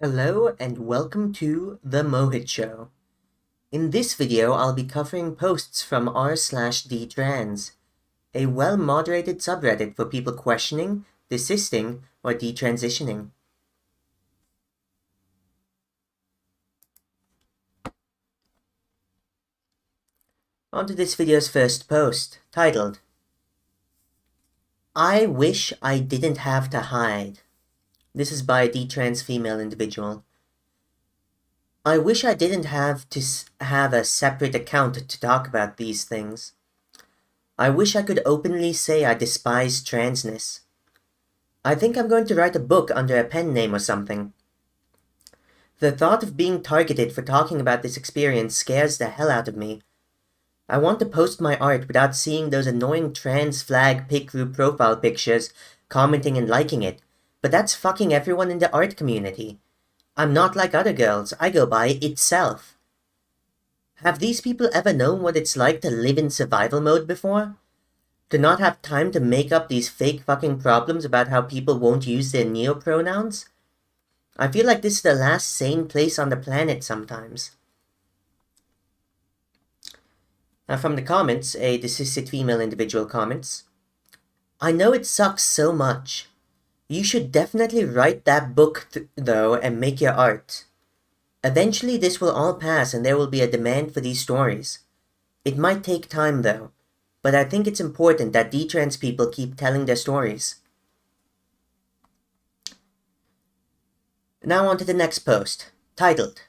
Hello and welcome to The Mohit Show. In this video, I'll be covering posts from r/detrans, a well-moderated subreddit for people questioning, desisting, or detransitioning. On to this video's first post, titled, I wish I didn't have to hide. This is by a detrans female individual. I wish I didn't have to have a separate account to talk about these things. I wish I could openly say I despise transness. I think I'm going to write a book under a pen name or something. The thought of being targeted for talking about this experience scares the hell out of me. I want to post my art without seeing those annoying trans flag pic group profile pictures, commenting and liking it, but that's fucking everyone in the art community. I'm not like other girls, I go by itself. Have these people ever known what it's like to live in survival mode before? To not have time to make up these fake fucking problems about how people won't use their neo-pronouns? I feel like this is the last sane place on the planet sometimes. Now from the comments, a desisted female individual comments, I know it sucks so much. You should definitely write that book though and make your art. Eventually this will all pass and there will be a demand for these stories. It might take time though, but I think it's important that detrans people keep telling their stories. Now on to the next post, titled,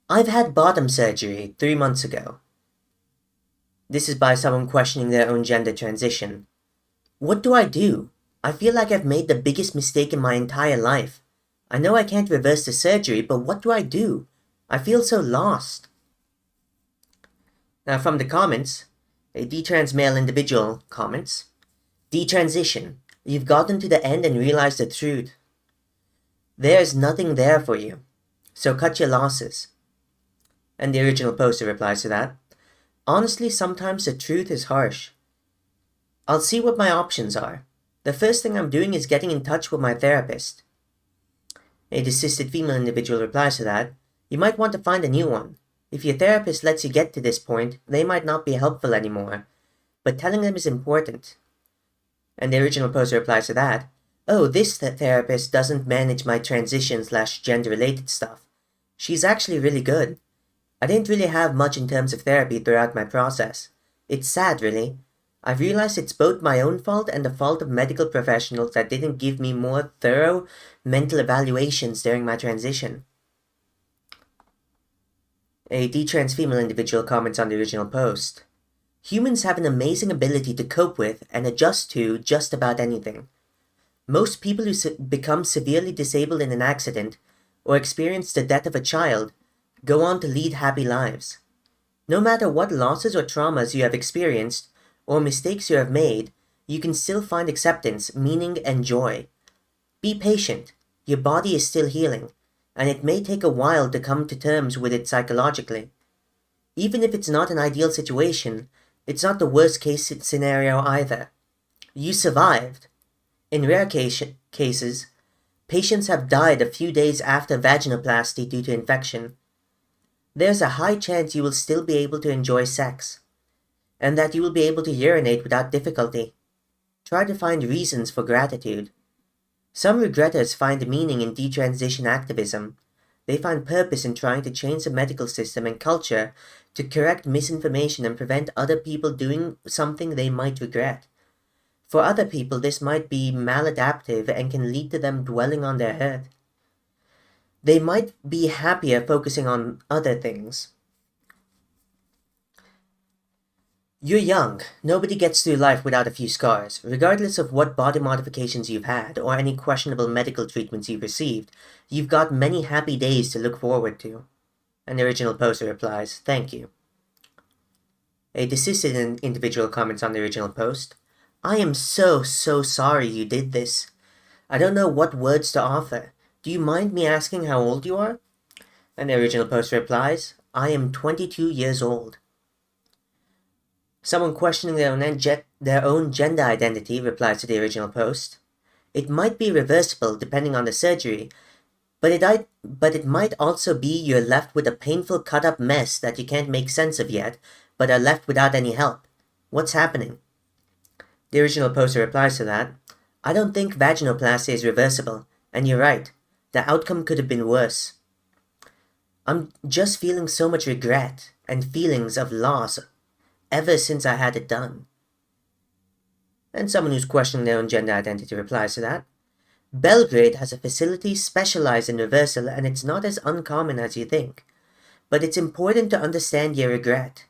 I've had bottom surgery 3 months ago. This is by someone questioning their own gender transition. What do I do? I feel like I've made the biggest mistake in my entire life. I know I can't reverse the surgery, but what do I do? I feel so lost. Now from the comments, a detrans male individual comments, Detransition. You've gotten to the end and realized the truth. There's nothing there for you, so cut your losses. And the original poster replies to that, honestly, sometimes the truth is harsh. I'll see what my options are. The first thing I'm doing is getting in touch with my therapist. A desisted female individual replies to that, you might want to find a new one. If your therapist lets you get to this point, they might not be helpful anymore, but telling them is important. And the original poster replies to that, oh, this therapist doesn't manage my transition/gender-related stuff. She's actually really good. I didn't really have much in terms of therapy throughout my process. It's sad, really. I've realized it's both my own fault and the fault of medical professionals that didn't give me more thorough mental evaluations during my transition. A detrans female individual comments on the original post. Humans have an amazing ability to cope with and adjust to just about anything. Most people who become severely disabled in an accident or experience the death of a child go on to lead happy lives. No matter what losses or traumas you have experienced or mistakes you have made, you can still find acceptance, meaning, and joy. Be patient. Your body is still healing, and it may take a while to come to terms with it psychologically. Even if it's not an ideal situation, it's not the worst case scenario either. You survived. In rare cases, patients have died a few days after vaginoplasty due to infection. There's a high chance you will still be able to enjoy sex, and that you will be able to urinate without difficulty. Try to find reasons for gratitude. Some regretters find meaning in detransition activism. They find purpose in trying to change the medical system and culture to correct misinformation and prevent other people doing something they might regret. For other people, this might be maladaptive and can lead to them dwelling on their hurt. They might be happier focusing on other things. You're young. Nobody gets through life without a few scars. Regardless of what body modifications you've had or any questionable medical treatments you've received, you've got many happy days to look forward to. And the original poster replies, thank you. A desisted individual comments on the original post, I am so sorry you did this. I don't know what words to offer. Do you mind me asking how old you are? And the original poster replies, I am 22 years old. Someone questioning their own gender identity replies to the original post. It might be reversible depending on the surgery, But it might also be you're left with a painful cut-up mess that you can't make sense of yet, but are left without any help. What's happening? The original poster replies to that, I don't think vaginoplasty is reversible, and you're right. The outcome could have been worse. I'm just feeling so much regret and feelings of loss ever since I had it done. And someone who's questioning their own gender identity replies to that, Belgrade has a facility specialized in reversal and it's not as uncommon as you think. But it's important to understand your regret.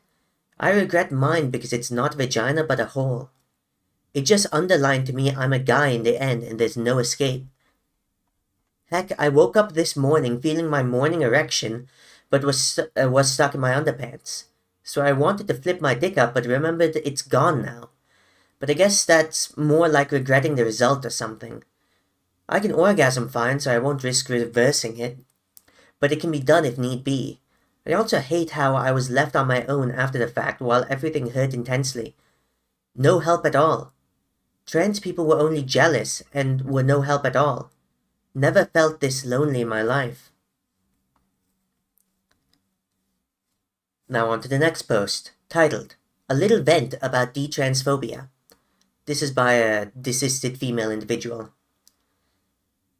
I regret mine because it's not vagina but a hole. It just underlined to me I'm a guy in the end and there's no escape. Heck, I woke up this morning feeling my morning erection but was stuck in my underpants. So I wanted to flip my dick up but remembered it's gone now. But I guess that's more like regretting the result or something. I can orgasm fine, so I won't risk reversing it. But it can be done if need be. I also hate how I was left on my own after the fact while everything hurt intensely. No help at all. Trans people were only jealous and were no help at all. Never felt this lonely in my life. Now on to the next post, titled, A Little Vent About Detransphobia. This is by a desisted female individual.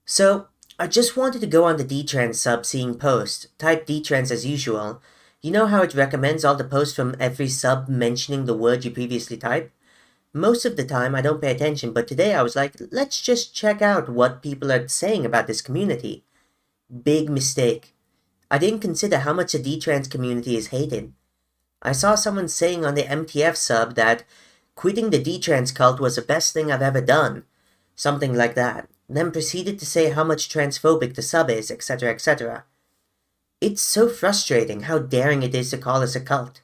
So, I just wanted to go on the detrans sub seeing post, type detrans as usual. You know how it recommends all the posts from every sub mentioning the word you previously typed? Most of the time I don't pay attention, but today I was like, let's just check out what people are saying about this community. Big mistake. I didn't consider how much the detrans community is hated. I saw someone saying on the MTF sub that quitting the detrans cult was the best thing I've ever done. Something like that. Then proceeded to say how much transphobic the sub is, etc., etc. It's so frustrating how daring it is to call us a cult.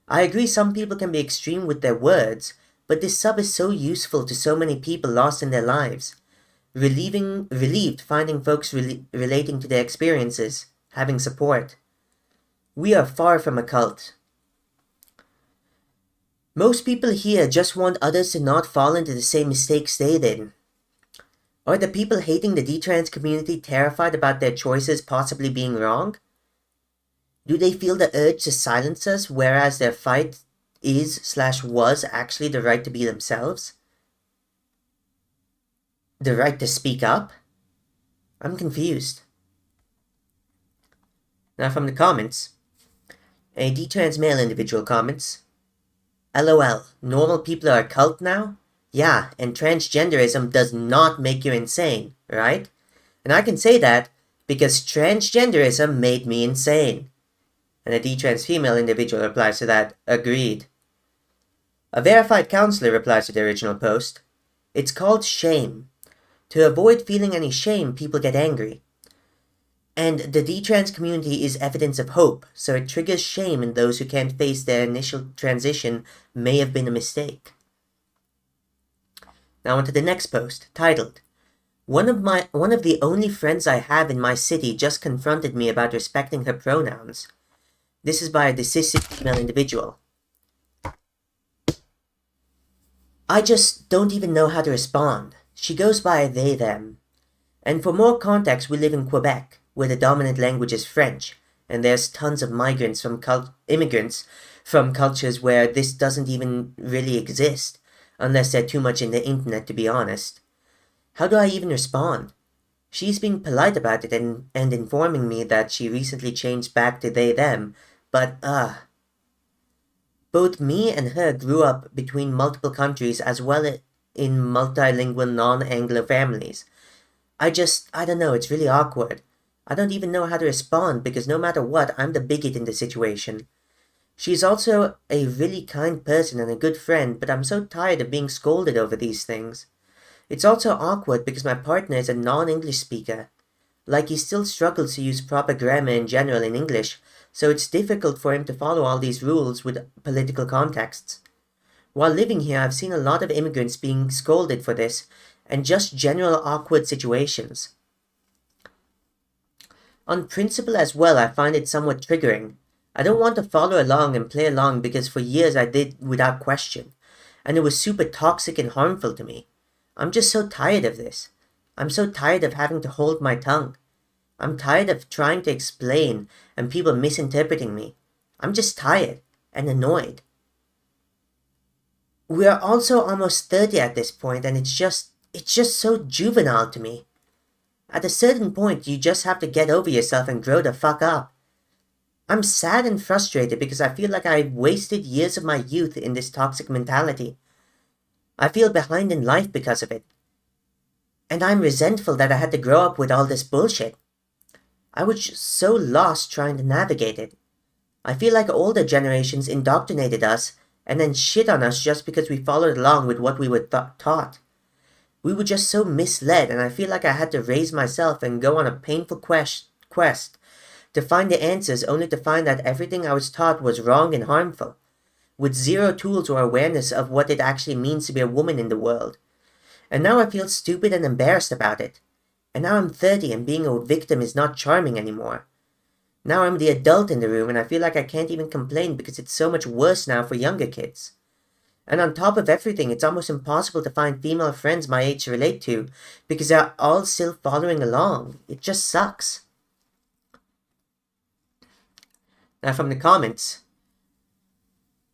I agree some people can be extreme with their words, but this sub is so useful to so many people lost in their lives. Relieved finding folks relating to their experiences, having support. We are far from a cult. Most people here just want others to not fall into the same mistakes they did. Are the people hating the detrans community terrified about their choices possibly being wrong? Do they feel the urge to silence us, whereas their fight is/was actually the right to be themselves? The right to speak up? I'm confused. Now from the comments, a detrans male individual comments, LOL, normal people are a cult now? Yeah, and transgenderism does not make you insane, right? And I can say that because transgenderism made me insane. And a detrans female individual replies to that, agreed. A verified counselor replies to the original post, it's called shame. To avoid feeling any shame, people get angry. And the detrans community is evidence of hope, so it triggers shame in those who can't face their initial transition may have been a mistake. Now on to the next post, titled, One of the only friends I have in my city just confronted me about respecting her pronouns. This is by a desisted female individual. I just don't even know how to respond. She goes by they, them. And for more context, we live in Quebec, where the dominant language is French, and there's tons of immigrants from cultures where this doesn't even really exist, unless they're too much in the internet, to be honest. How do I even respond? She's being polite about it and informing me that she recently changed back to they, them, but both me and her grew up between multiple countries as well as in multilingual non-Anglo families. I don't know, it's really awkward. I don't even know how to respond because no matter what, I'm the bigot in the situation. She's also a really kind person and a good friend, but I'm so tired of being scolded over these things. It's also awkward because my partner is a non-English speaker. Like he still struggles to use proper grammar in general in English, so it's difficult for him to follow all these rules with political contexts. While living here, I've seen a lot of immigrants being scolded for this, and just general awkward situations. On principle as well, I find it somewhat triggering. I don't want to follow along and play along because for years I did without question, and it was super toxic and harmful to me. I'm just so tired of this. I'm so tired of having to hold my tongue. I'm tired of trying to explain and people misinterpreting me. I'm just tired and annoyed. We are also almost 30 at this point, and it's just so juvenile to me. At a certain point, you just have to get over yourself and grow the fuck up. I'm sad and frustrated because I feel like I've wasted years of my youth in this toxic mentality. I feel behind in life because of it. And I'm resentful that I had to grow up with all this bullshit. I was just so lost trying to navigate it. I feel like older generations indoctrinated us and then shit on us just because we followed along with what we were taught. We were just so misled, and I feel like I had to raise myself and go on a painful quest to find the answers, only to find that everything I was taught was wrong and harmful, with zero tools or awareness of what it actually means to be a woman in the world. And now I feel stupid and embarrassed about it. And now I'm 30 and being a victim is not charming anymore. Now I'm the adult in the room and I feel like I can't even complain because it's so much worse now for younger kids. And on top of everything, it's almost impossible to find female friends my age to relate to because they're all still following along. It just sucks. Now from the comments.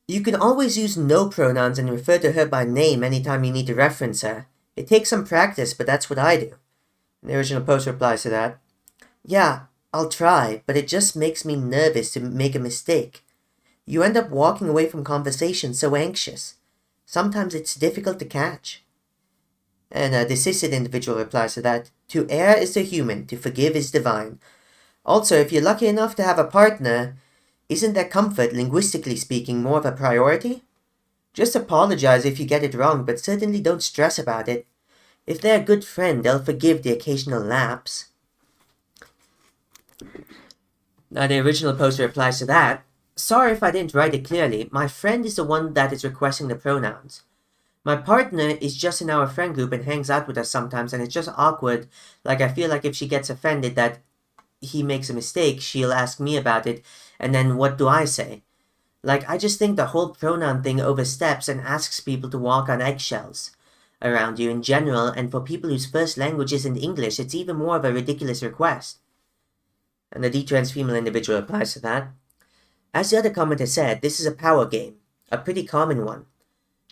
You can always use no pronouns and refer to her by name anytime you need to reference her. It takes some practice, but that's what I do. And the original post replies to that. Yeah, I'll try, but it just makes me nervous to make a mistake. You end up walking away from conversations so anxious. Sometimes it's difficult to catch. And a deceased individual replies to that. To err is to human, to forgive is divine. Also, if you're lucky enough to have a partner, isn't their comfort, linguistically speaking, more of a priority? Just apologize if you get it wrong, but certainly don't stress about it. If they're a good friend, they'll forgive the occasional lapse. Now the original poster replies to that. Sorry if I didn't write it clearly. My friend is the one that is requesting the pronouns. My partner is just in our friend group and hangs out with us sometimes, and it's just awkward. Like I feel like if she gets offended that he makes a mistake, she'll ask me about it, and then what do I say? Like, I just think the whole pronoun thing oversteps and asks people to walk on eggshells around you in general, and for people whose first language isn't English, it's even more of a ridiculous request. And the detrans female individual replies to that. As the other commenter said, this is a power game, a pretty common one.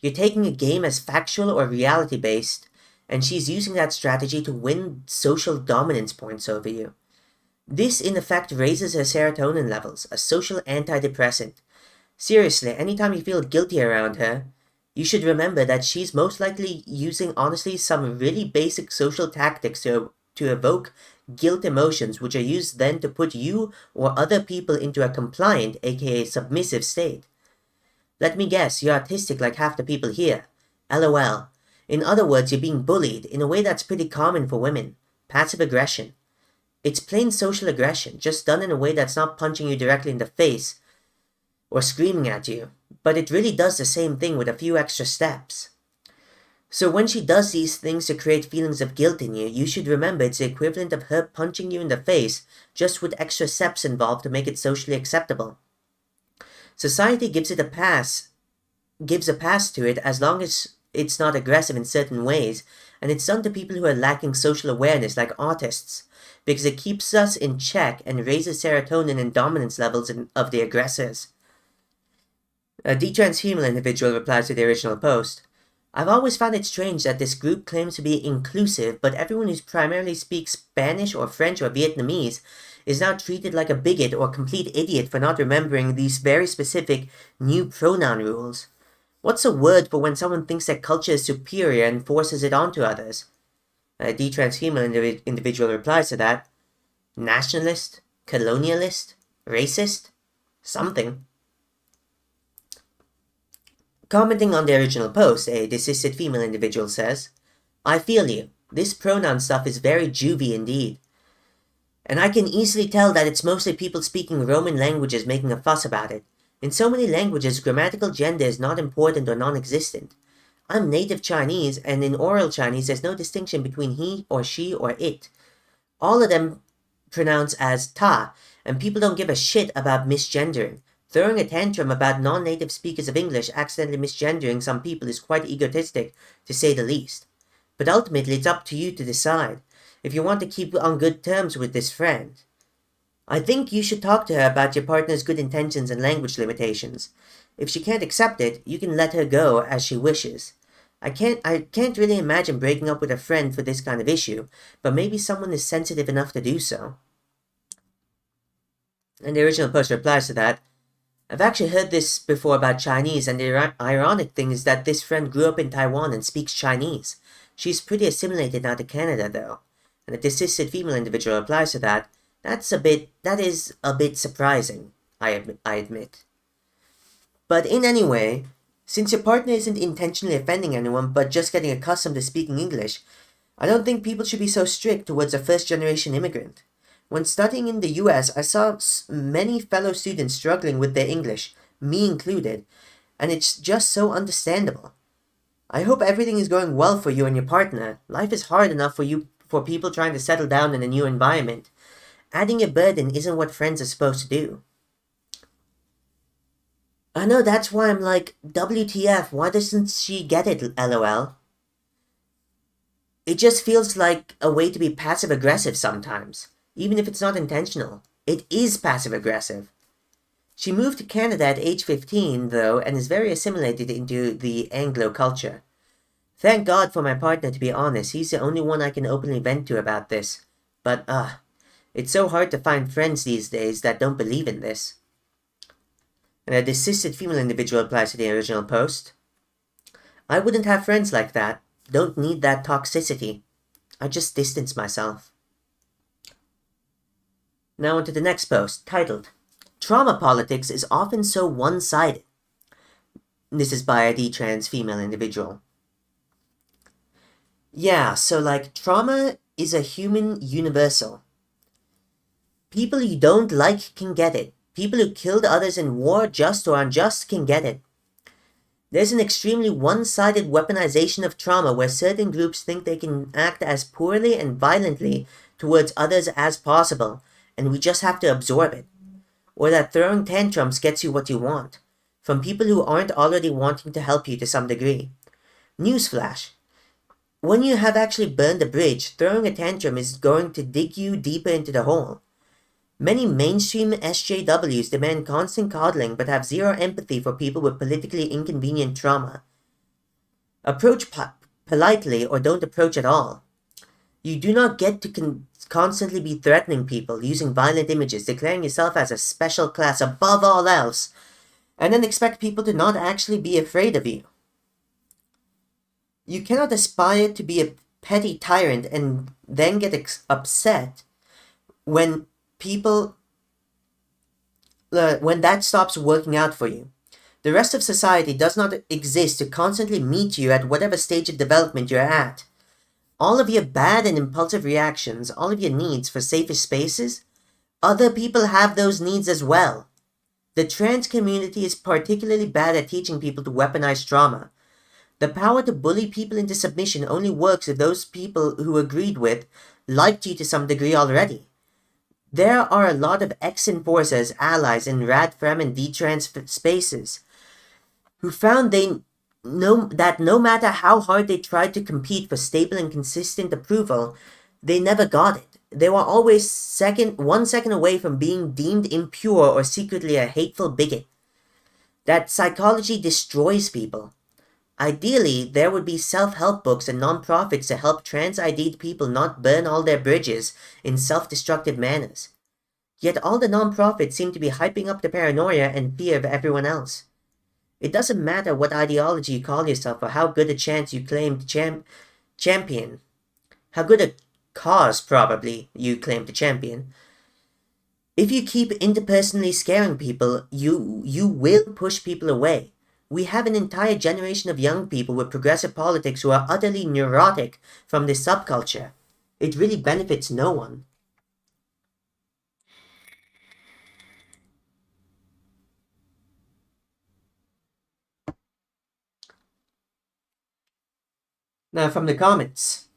You're taking a game as factual or reality-based, and she's using that strategy to win social dominance points over you. This, in effect, raises her serotonin levels, a social antidepressant. Seriously, anytime you feel guilty around her, you should remember that she's most likely using, honestly, some really basic social tactics to evoke guilt emotions, which are used then to put you or other people into a compliant, aka submissive state. Let me guess, you're autistic like half the people here. LOL. In other words, you're being bullied in a way that's pretty common for women. Passive aggression. It's plain social aggression, just done in a way that's not punching you directly in the face or screaming at you, but it really does the same thing with a few extra steps. So when she does these things to create feelings of guilt in you, you should remember it's the equivalent of her punching you in the face, just with extra steps involved to make it socially acceptable. Society gives a pass to it as long as it's not aggressive in certain ways, and it's done to people who are lacking social awareness like autists, because it keeps us in check and raises serotonin and dominance levels of the aggressors. A detrans female individual replies to the original post. I've always found it strange that this group claims to be inclusive, but everyone who primarily speaks Spanish or French or Vietnamese is now treated like a bigot or complete idiot for not remembering these very specific new pronoun rules. What's a word for when someone thinks their culture is superior and forces it onto others? A detrans female individual replies to that. Nationalist? Colonialist? Racist? Something. Commenting on the original post, a deceased female individual says, I feel you. This pronoun stuff is very juvie indeed. And I can easily tell that it's mostly people speaking Roman languages making a fuss about it. In so many languages, grammatical gender is not important or non-existent. I'm native Chinese, and in oral Chinese there's no distinction between he or she or it. All of them pronounce as ta, and people don't give a shit about misgendering. Throwing a tantrum about non-native speakers of English accidentally misgendering some people is quite egotistic, to say the least. But ultimately it's up to you to decide. if you want to keep on good terms with this friend. I think you should talk to her about your partner's good intentions and language limitations. If she can't accept it, you can let her go as she wishes. I can't really imagine breaking up with a friend for this kind of issue, but maybe someone is sensitive enough to do so. And the original post replies to that, I've actually heard this before about Chinese, and the ironic thing is that this friend grew up in Taiwan and speaks Chinese. She's pretty assimilated now to Canada, though. And the desisted female individual replies to that, that is a bit surprising, I admit. But in any way, since your partner isn't intentionally offending anyone but just getting accustomed to speaking English, I don't think people should be so strict towards a first-generation immigrant. When studying in the US, I saw many fellow students struggling with their English, me included, and it's just so understandable. I hope everything is going well for you and your partner. Life is hard enough for people trying to settle down in a new environment. Adding a burden isn't what friends are supposed to do. I know, that's why I'm like, WTF, why doesn't she get it, lol? It just feels like a way to be passive-aggressive sometimes, even if it's not intentional. It is passive-aggressive. She moved to Canada at age 15, though, and is very assimilated into the Anglo culture. Thank God for my partner, to be honest. He's the only one I can openly vent to about this. But, it's so hard to find friends these days that don't believe in this. And a desisted female individual replies to the original post. I wouldn't have friends like that. Don't need that toxicity. I just distance myself. Now on to the next post, titled, Trauma Politics is Often So One-Sided. This is by a detrans female individual. Yeah, so trauma is a human universal. People you don't like can get it. People who killed others in war, just or unjust, can get it. There's an extremely one-sided weaponization of trauma where certain groups think they can act as poorly and violently towards others as possible, and we just have to absorb it. Or that throwing tantrums gets you what you want, from people who aren't already wanting to help you to some degree. Newsflash. When you have actually burned a bridge, throwing a tantrum is going to dig you deeper into the hole. Many mainstream SJWs demand constant coddling but have zero empathy for people with politically inconvenient trauma. Approach politely or don't approach at all. You do not get to constantly be threatening people, using violent images, declaring yourself as a special class above all else, and then expect people to not actually be afraid of you. You cannot aspire to be a petty tyrant and then get upset when when that stops working out for you. The rest of society does not exist to constantly meet you at whatever stage of development you're at. All of your bad and impulsive reactions, all of your needs for safer spaces, other people have those needs as well. The trans community is particularly bad at teaching people to weaponize trauma. The power to bully people into submission only works if those people who agreed with liked you to some degree already. There are a lot of ex-enforcers, allies in rad-fem and detrans spaces who found that no matter how hard they tried to compete for stable and consistent approval, they never got it. They were always 1 second away from being deemed impure or secretly a hateful bigot. That psychology destroys people. Ideally, there would be self-help books and non-profits to help trans-ID'd people not burn all their bridges in self-destructive manners. Yet all the non-profits seem to be hyping up the paranoia and fear of everyone else. It doesn't matter what ideology you call yourself or how good a chance you claim to champion. How good a cause, probably, you claim to champion. If you keep interpersonally scaring people, you will push people away. We have an entire generation of young people with progressive politics who are utterly neurotic from this subculture. It really benefits no one. Now from the comments.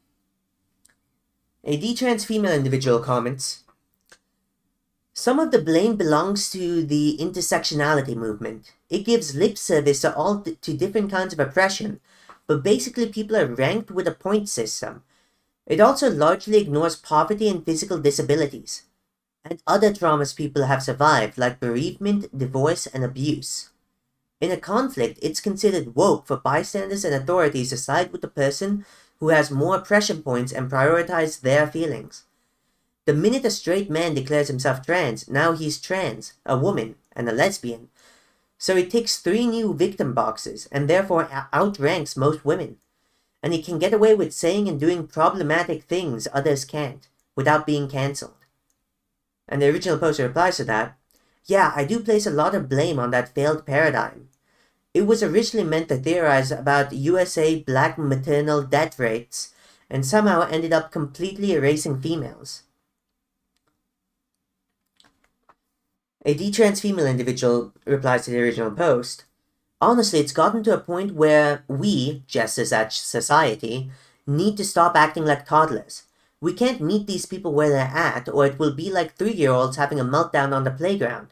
A detrans female individual comments, some of the blame belongs to the intersectionality movement. It gives lip service to different kinds of oppression, but basically people are ranked with a point system. It also largely ignores poverty and physical disabilities, and other traumas people have survived, like bereavement, divorce, and abuse. In a conflict, it's considered woke for bystanders and authorities to side with the person who has more pressure points and prioritize their feelings. The minute a straight man declares himself trans, now he's trans, a woman, and a lesbian. So he ticks 3 new victim boxes, and therefore outranks most women. And he can get away with saying and doing problematic things others can't, without being cancelled. And the original poster replies to that, "Yeah, I do place a lot of blame on that failed paradigm. It was originally meant to theorize about USA black maternal death rates, and somehow ended up completely erasing females." A detrans female individual replies to the original post, "Honestly, it's gotten to a point where we, just as a society, need to stop acting like toddlers. We can't meet these people where they're at, or it will be like 3-year-olds having a meltdown on the playground.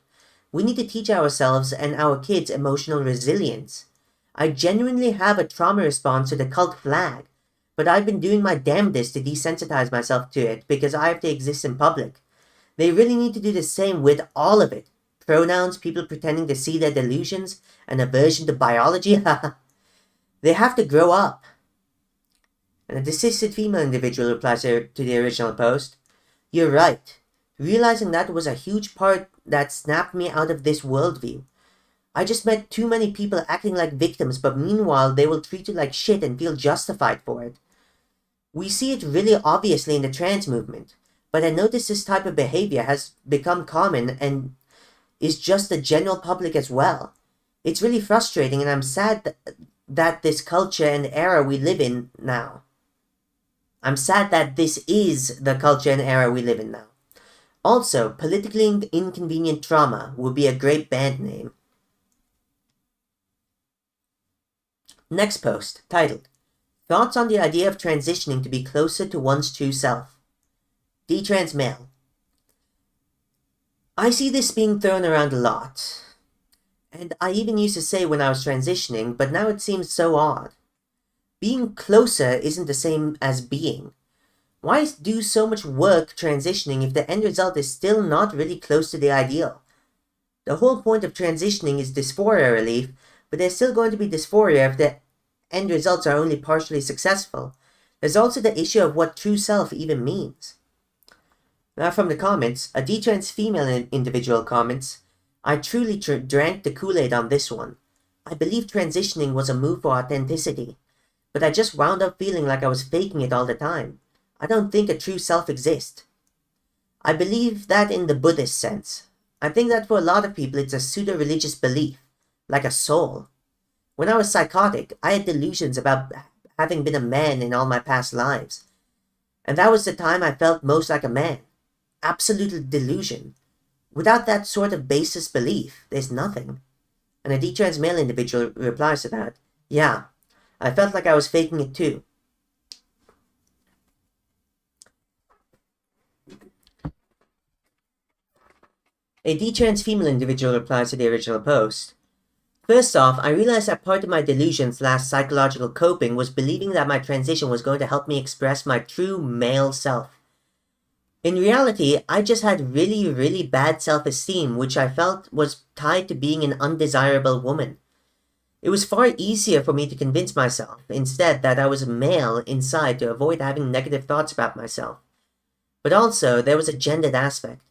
We need to teach ourselves and our kids emotional resilience. I genuinely have a trauma response to the cult flag, but I've been doing my damnedest to desensitize myself to it because I have to exist in public. They really need to do the same with all of it. Pronouns, people pretending to see their delusions, an aversion to biology, they have to grow up." And a desisted female individual replies to the original post, "You're right. Realizing that was a huge part that snapped me out of this worldview. I just met too many people acting like victims, but meanwhile they will treat you like shit and feel justified for it. We see it really obviously in the trans movement, but I notice this type of behavior has become common and is just the general public as well. It's really frustrating, and I'm sad that this culture and era we live in now. I'm sad that this is the culture and era we live in now. Also, politically inconvenient trauma would be a great band name." Next post, titled, "Thoughts on the idea of transitioning to be closer to one's true self." Detrans male. I see this being thrown around a lot. And I even used to say when I was transitioning, but now it seems so odd. Being closer isn't the same as being. Why do so much work transitioning if the end result is still not really close to the ideal? The whole point of transitioning is dysphoria relief, but there's still going to be dysphoria if the end results are only partially successful. There's also the issue of what true self even means. Now from the comments, a detrans female individual comments, "I truly drank the Kool-Aid on this one. I believe transitioning was a move for authenticity, but I just wound up feeling like I was faking it all the time. I don't think a true self exists. I believe that in the Buddhist sense. I think that for a lot of people it's a pseudo-religious belief, like a soul. When I was psychotic, I had delusions about having been a man in all my past lives. And that was the time I felt most like a man. Absolute delusion. Without that sort of basis belief, there's nothing." And a detrans male individual replies to that, "Yeah, I felt like I was faking it too." A detrans female individual replies to the original post, "First off, I realized that part of my delusion/psychological coping was believing that my transition was going to help me express my true male self. In reality, I just had really, really bad self-esteem, which I felt was tied to being an undesirable woman. It was far easier for me to convince myself, instead, that I was male inside to avoid having negative thoughts about myself. But also, there was a gendered aspect.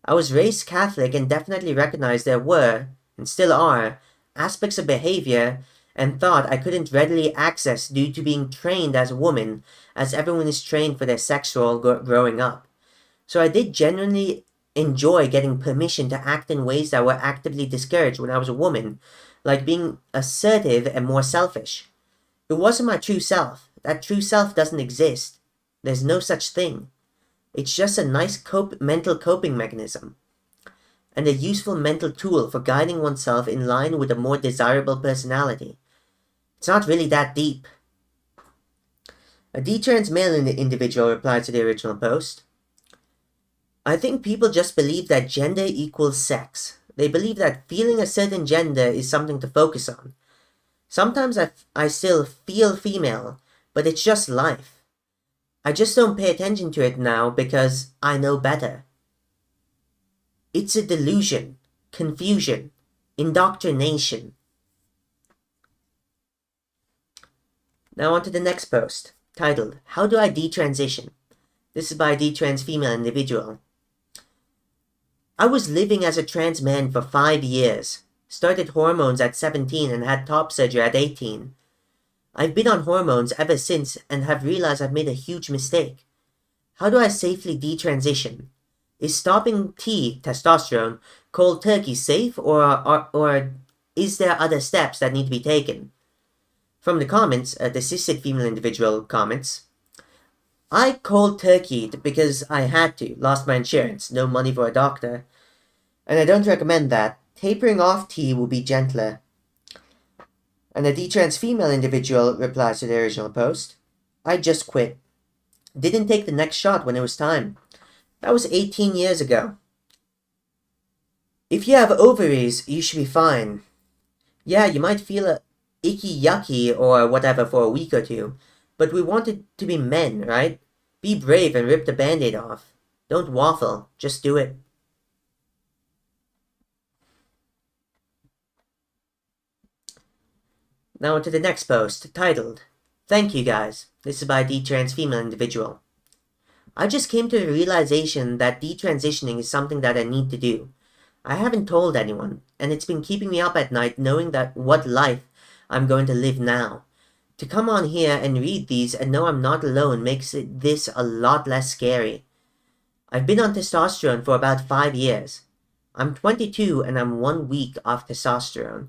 I was raised Catholic and definitely recognized there were, and still are, aspects of behavior and thought I couldn't readily access due to being trained as a woman, as everyone is trained for their sex role growing up. So I did genuinely enjoy getting permission to act in ways that were actively discouraged when I was a woman, like being assertive and more selfish. It wasn't my true self. That true self doesn't exist. There's no such thing. It's just a nice mental coping mechanism, and a useful mental tool for guiding oneself in line with a more desirable personality. It's not really that deep." A detrans male individual replied to the original post, "I think people just believe that gender equals sex. They believe that feeling a certain gender is something to focus on. Sometimes I still feel female, but it's just life. I just don't pay attention to it now because I know better. It's a delusion, confusion, indoctrination. Now on to the next post, titled, How Do I Detransition? This is by a detrans female individual. I was living as a trans man for 5 years. Started hormones at 17 and had top surgery at 18. I've been on hormones ever since and have realized I've made a huge mistake. How do I safely detransition? Is stopping testosterone, cold turkey safe or is there other steps that need to be taken? From the comments, the cishet female individual comments, I cold turkeyed because I had to, lost my insurance, no money for a doctor. And I don't recommend that. Tapering off tea will be gentler. And the detrans female individual replies to the original post, I just quit. Didn't take the next shot when it was time. That was 18 years ago. If you have ovaries, you should be fine. Yeah, you might feel icky yucky or whatever for a week or two, but we want it to be men, right? Be brave and rip the band-aid off. Don't waffle, just do it. Now on to the next post, titled, Thank you guys. This is by a detrans female individual. I just came to the realization that detransitioning is something that I need to do. I haven't told anyone, and it's been keeping me up at night knowing that what life I'm going to live now. To come on here and read these and know I'm not alone makes this a lot less scary. I've been on testosterone for about 5 years. I'm 22 and I'm 1 week off testosterone.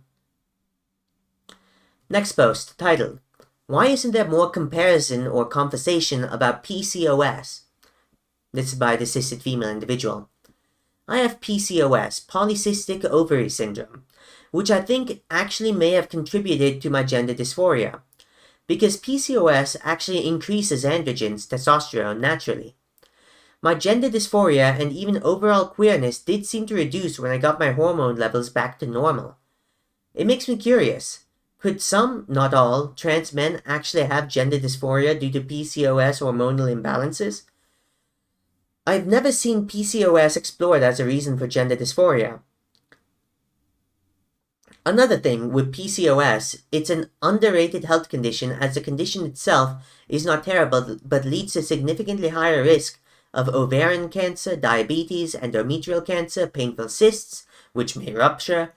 Next post, titled, Why isn't there more comparison or conversation about PCOS? This is by the cishet female individual. I have PCOS, polycystic ovary syndrome, which I think actually may have contributed to my gender dysphoria, because PCOS actually increases androgens, testosterone, naturally. My gender dysphoria and even overall queerness did seem to reduce when I got my hormone levels back to normal. It makes me curious. Could some, not all, trans men actually have gender dysphoria due to PCOS hormonal imbalances? I've never seen PCOS explored as a reason for gender dysphoria. Another thing with PCOS, it's an underrated health condition as the condition itself is not terrible but leads to significantly higher risk of ovarian cancer, diabetes, endometrial cancer, painful cysts, which may rupture,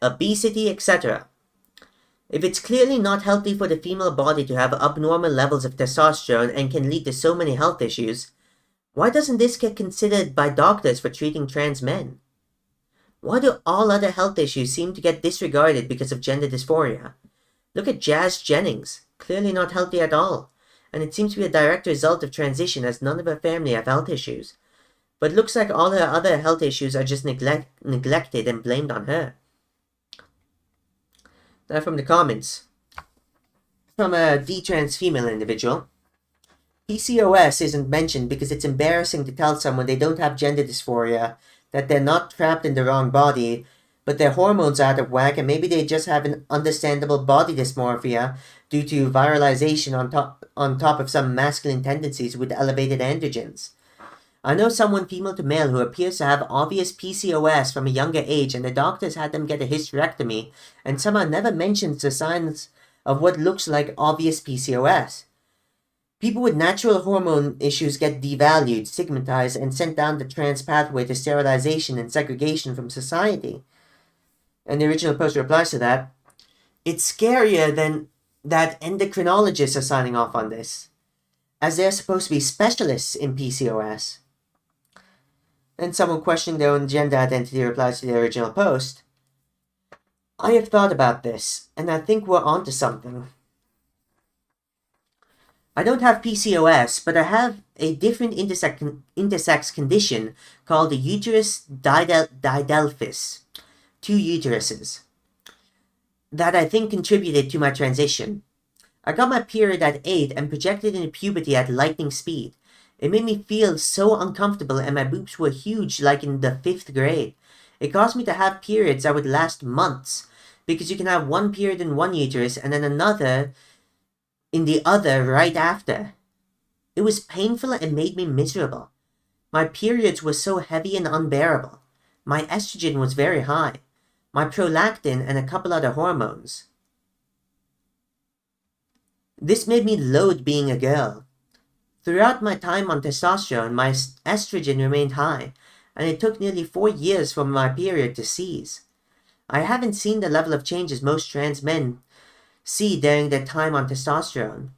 obesity, etc. If it's clearly not healthy for the female body to have abnormal levels of testosterone and can lead to so many health issues, why doesn't this get considered by doctors for treating trans men? Why do all other health issues seem to get disregarded because of gender dysphoria? Look at Jazz Jennings, clearly not healthy at all, and it seems to be a direct result of transition as none of her family have health issues. But it looks like all her other health issues are just neglected and blamed on her. Now from the comments. From a detrans female individual. PCOS isn't mentioned because it's embarrassing to tell someone they don't have gender dysphoria, that they're not trapped in the wrong body, but their hormones are out of whack and maybe they just have an understandable body dysmorphia due to viralization on top of some masculine tendencies with elevated androgens. I know someone female to male who appears to have obvious PCOS from a younger age and the doctors had them get a hysterectomy and somehow never mentions the signs of what looks like obvious PCOS. People with natural hormone issues get devalued, stigmatized, and sent down the trans pathway to sterilization and segregation from society. And the original post replies to that, it's scarier than that endocrinologists are signing off on this, as they're supposed to be specialists in PCOS. And someone questioning their own gender identity replies to the original post, I have thought about this, and I think we're onto something. I don't have PCOS, but I have a different intersex condition called the uterus didelphys, 2 uteruses, that I think contributed to my transition. I got my period at 8 and projected into puberty at lightning speed. It made me feel so uncomfortable and my boobs were huge like in the 5th grade. It caused me to have periods that would last months, because you can have one period in one uterus and then another in the other right after. It was painful and made me miserable. My periods were so heavy and unbearable. My estrogen was very high. My prolactin and a couple other hormones. This made me loathe being a girl. Throughout my time on testosterone, my estrogen remained high, and it took nearly 4 years for my period to cease. I haven't seen the level of changes most trans men see during their time on testosterone.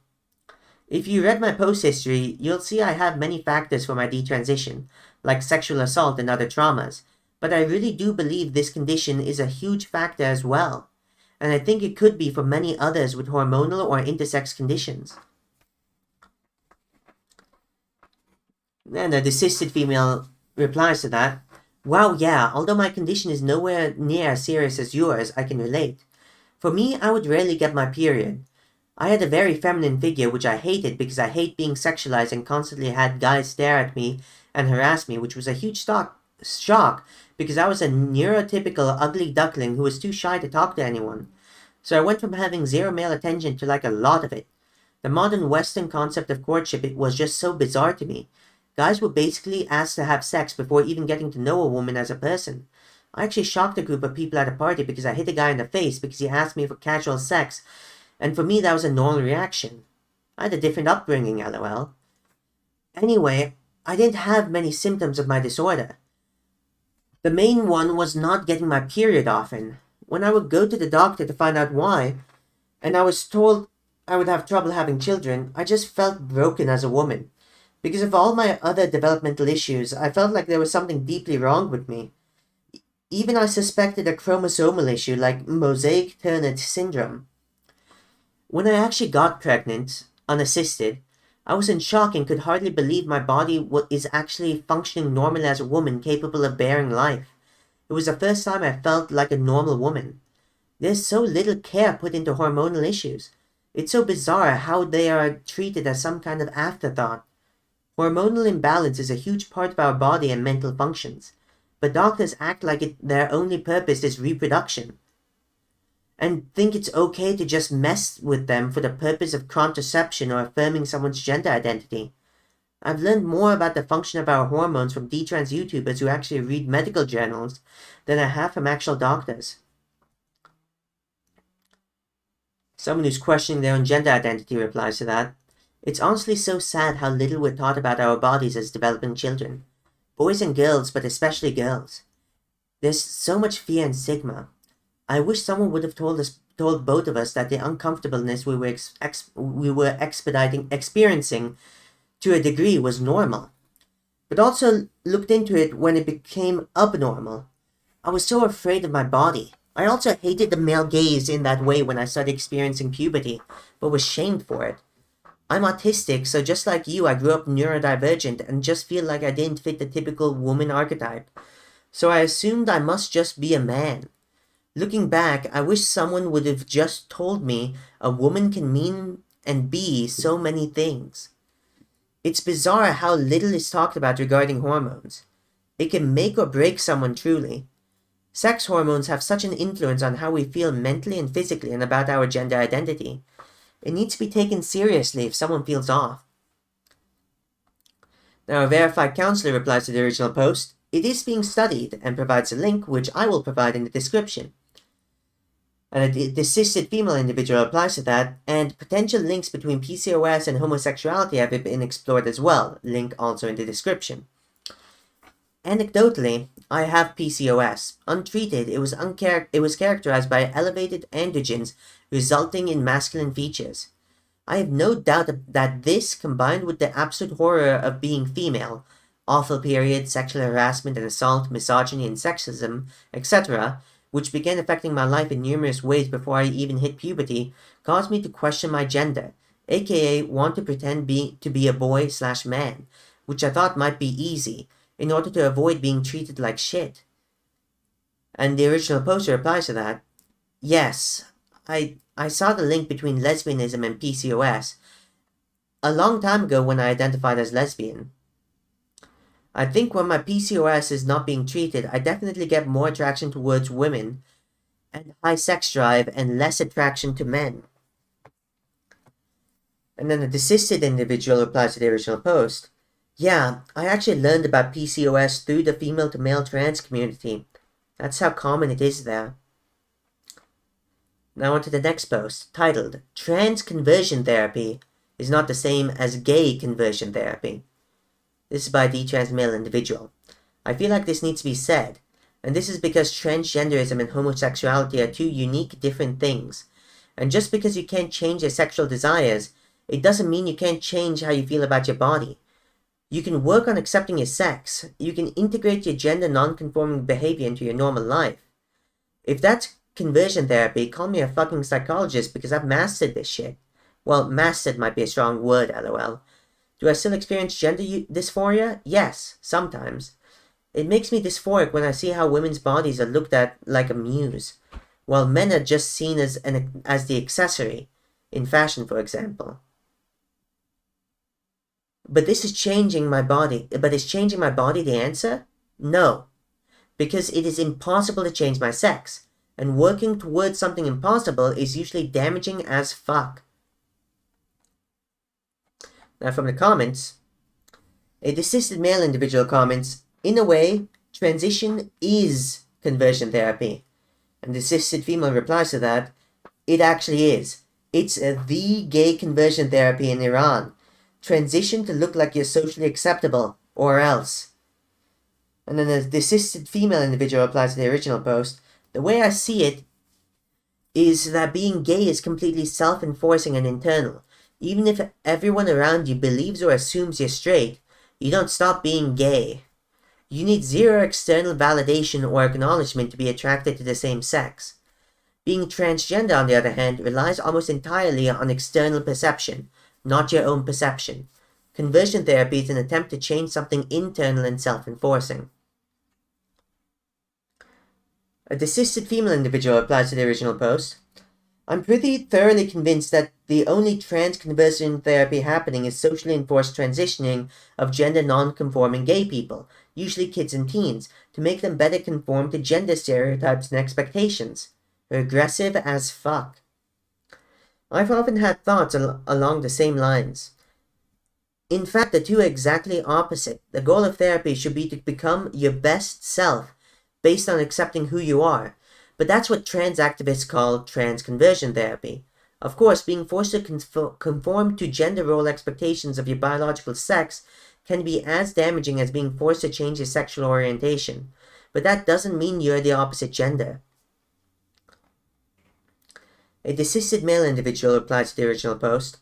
If you read my post history, you'll see I have many factors for my detransition, like sexual assault and other traumas, but I really do believe this condition is a huge factor as well, and I think it could be for many others with hormonal or intersex conditions. And the desisted female replies to that, "Wow, yeah, although my condition is nowhere near as serious as yours, I can relate. For me, I would rarely get my period. I had a very feminine figure, which I hated because I hate being sexualized and constantly had guys stare at me and harass me, which was a huge shock because I was a neurotypical ugly duckling who was too shy to talk to anyone. So I went from having zero male attention to like a lot of it. The modern Western concept of courtship, it was just so bizarre to me. Guys were basically asked to have sex before even getting to know a woman as a person. I actually shocked a group of people at a party because I hit a guy in the face because he asked me for casual sex, and for me that was a normal reaction. I had a different upbringing, lol. Anyway, I didn't have many symptoms of my disorder. The main one was not getting my period often. When I would go to the doctor to find out why, and I was told I would have trouble having children, I just felt broken as a woman. Because of all my other developmental issues, I felt like there was something deeply wrong with me. Even I suspected a chromosomal issue like mosaic Turner syndrome. When I actually got pregnant, unassisted, I was in shock and could hardly believe my body is actually functioning normally as a woman capable of bearing life. It was the first time I felt like a normal woman. There's so little care put into hormonal issues. It's so bizarre how they are treated as some kind of afterthought. Hormonal imbalance is a huge part of our body and mental functions, but doctors act like their only purpose is reproduction, and think it's okay to just mess with them for the purpose of contraception or affirming someone's gender identity. I've learned more about the function of our hormones from detrans YouTubers who actually read medical journals than I have from actual doctors. Someone who's questioning their own gender identity replies to that, "It's honestly so sad how little we're taught about our bodies as developing children. Boys and girls, but especially girls. There's so much fear and stigma. I wish someone would have told both of us that the uncomfortableness we were experiencing to a degree was normal, but also looked into it when it became abnormal. I was so afraid of my body. I also hated the male gaze in that way when I started experiencing puberty, but was shamed for it. I'm autistic, so just like you, I grew up neurodivergent and just feel like I didn't fit the typical woman archetype. So I assumed I must just be a man. Looking back, I wish someone would have just told me a woman can mean and be so many things. It's bizarre how little is talked about regarding hormones. It can make or break someone truly. Sex hormones have such an influence on how we feel mentally and physically and about our gender identity. It needs to be taken seriously if someone feels off." Now, a verified counselor replies to the original post, "It is being studied," and provides a link, which I will provide in the description. And a desisted female individual replies to that, and potential links between PCOS and homosexuality have been explored as well, link also in the description. Anecdotally, I have PCOS. Untreated, it was characterized by elevated androgens resulting in masculine features. I have no doubt that this, combined with the absolute horror of being female, awful periods, sexual harassment and assault, misogyny and sexism, etc., which began affecting my life in numerous ways before I even hit puberty, caused me to question my gender, aka want to pretend to be a boy/man, which I thought might be easy, in order to avoid being treated like shit. And the original poster replies to that, "Yes, I saw the link between lesbianism and PCOS a long time ago when I identified as lesbian. I think when my PCOS is not being treated, I definitely get more attraction towards women and high sex drive and less attraction to men." And then a desisted individual replies to the original post. Yeah, I actually learned about PCOS through the female to male trans community. That's how common it is there. Now on to the next post, titled, Trans Conversion Therapy is not the same as gay conversion therapy. This is by a detrans male individual. I feel like this needs to be said, and this is because transgenderism and homosexuality are two unique, different things. And just because you can't change your sexual desires, it doesn't mean you can't change how you feel about your body. You can work on accepting your sex. You can integrate your gender non-conforming behavior into your normal life. If that's conversion therapy, call me a fucking psychologist because I've mastered this shit. Well, mastered might be a strong word, lol. Do I still experience gender dysphoria? Yes, sometimes. It makes me dysphoric when I see how women's bodies are looked at like a muse, while men are just seen as the accessory, in fashion for example. But this is changing my body. But is changing my body the answer? No. Because it is impossible to change my sex, and working towards something impossible is usually damaging as fuck. Now from the comments, a desisted male individual comments, in a way, transition is conversion therapy. And the desisted female replies to that, it actually is. It's the gay conversion therapy in Iran. Transition to look like you're socially acceptable, or else. And then the desisted female individual replies to the original post, the way I see it is that being gay is completely self-enforcing and internal. Even if everyone around you believes or assumes you're straight, you don't stop being gay. You need zero external validation or acknowledgement to be attracted to the same sex. Being transgender, on the other hand, relies almost entirely on external perception, not your own perception. Conversion therapy is an attempt to change something internal and self-enforcing. A desisted female individual replies to the original post. I'm pretty thoroughly convinced that the only trans conversion therapy happening is socially enforced transitioning of gender non-conforming gay people, usually kids and teens, to make them better conform to gender stereotypes and expectations. Regressive as fuck. I've often had thoughts along the same lines. In fact, the two are exactly opposite. The goal of therapy should be to become your best self, based on accepting who you are. But that's what trans activists call trans conversion therapy. Of course, being forced to conform to gender role expectations of your biological sex can be as damaging as being forced to change your sexual orientation. But that doesn't mean you're the opposite gender. A desisted male individual replies to the original post.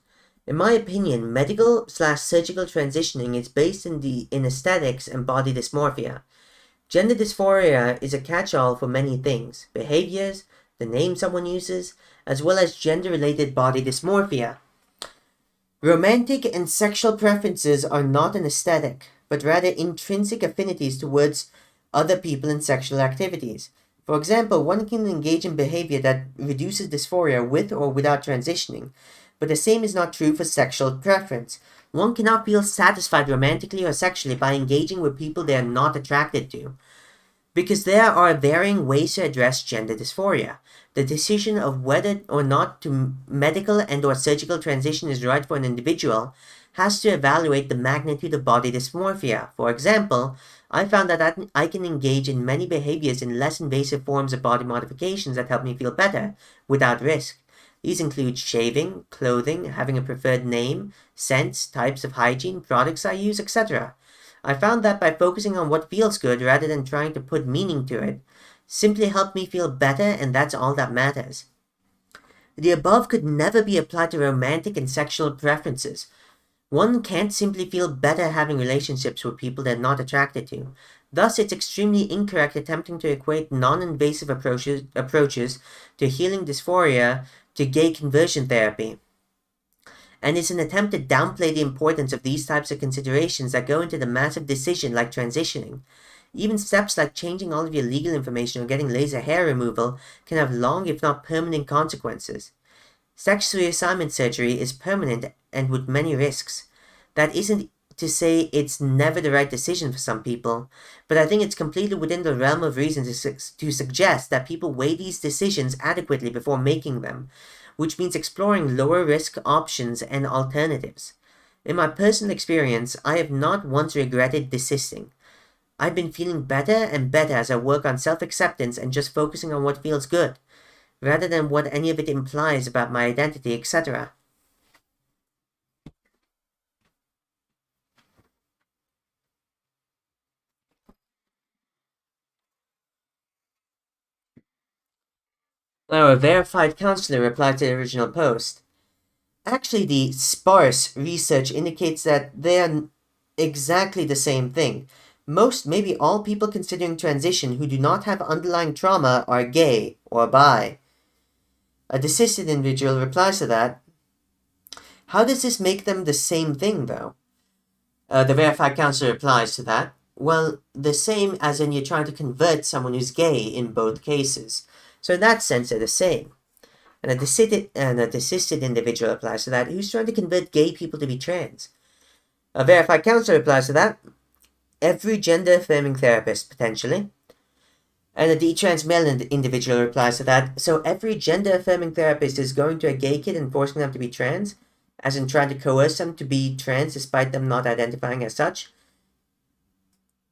In my opinion, medical/surgical transitioning is based in aesthetics and body dysmorphia. Gender dysphoria is a catch-all for many things, behaviors, the name someone uses, as well as gender-related body dysmorphia. Romantic and sexual preferences are not an aesthetic, but rather intrinsic affinities towards other people and sexual activities. For example, one can engage in behavior that reduces dysphoria with or without transitioning, but the same is not true for sexual preference. One cannot feel satisfied romantically or sexually by engaging with people they are not attracted to. Because there are varying ways to address gender dysphoria. The decision of whether or not to medical and or surgical transition is right for an individual has to evaluate the magnitude of body dysmorphia. For example, I found that I can engage in many behaviors in less invasive forms of body modifications that help me feel better, without risk. These include shaving, clothing, having a preferred name, scents, types of hygiene, products I use, etc. I found that by focusing on what feels good rather than trying to put meaning to it, simply helped me feel better, and that's all that matters. The above could never be applied to romantic and sexual preferences. One can't simply feel better having relationships with people they're not attracted to. Thus, it's extremely incorrect attempting to equate non-invasive approaches to healing dysphoria to gay conversion therapy. And it's an attempt to downplay the importance of these types of considerations that go into the massive decision like transitioning. Even steps like changing all of your legal information or getting laser hair removal can have long, if not permanent, consequences. Sex reassignment surgery is permanent and with many risks. That isn't to say it's never the right decision for some people, but I think it's completely within the realm of reason to suggest that people weigh these decisions adequately before making them, which means exploring lower risk options and alternatives. In my personal experience, I have not once regretted desisting. I've been feeling better and better as I work on self-acceptance and just focusing on what feels good, rather than what any of it implies about my identity, etc. Now, a verified counselor replied to the original post. Actually, the sparse research indicates that they are exactly the same thing. Most, maybe all people considering transition who do not have underlying trauma are gay or bi. A desisted individual replies to that. How does this make them the same thing, though? The verified counselor replies to that. Well, the same as in you're trying to convert someone who's gay in both cases. So in that sense, they're the same. And a desisted individual replies to that who's trying to convert gay people to be trans. A verified counselor replies to that. Every gender-affirming therapist, potentially. And a detrans male individual replies to that. So every gender-affirming therapist is going to a gay kid and forcing them to be trans, as in trying to coerce them to be trans despite them not identifying as such.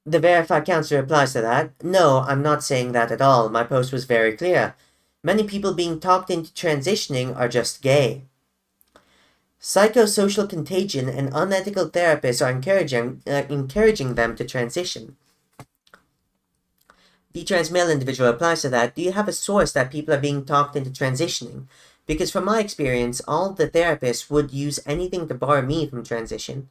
The verified counselor replies to that. No, I'm not saying that at all. My post was very clear. Many people being talked into transitioning are just gay. Psychosocial contagion and unethical therapists are encouraging them to transition. The trans male individual replies to that. Do you have a source that people are being talked into transitioning? Because from my experience, all the therapists would use anything to bar me from transition.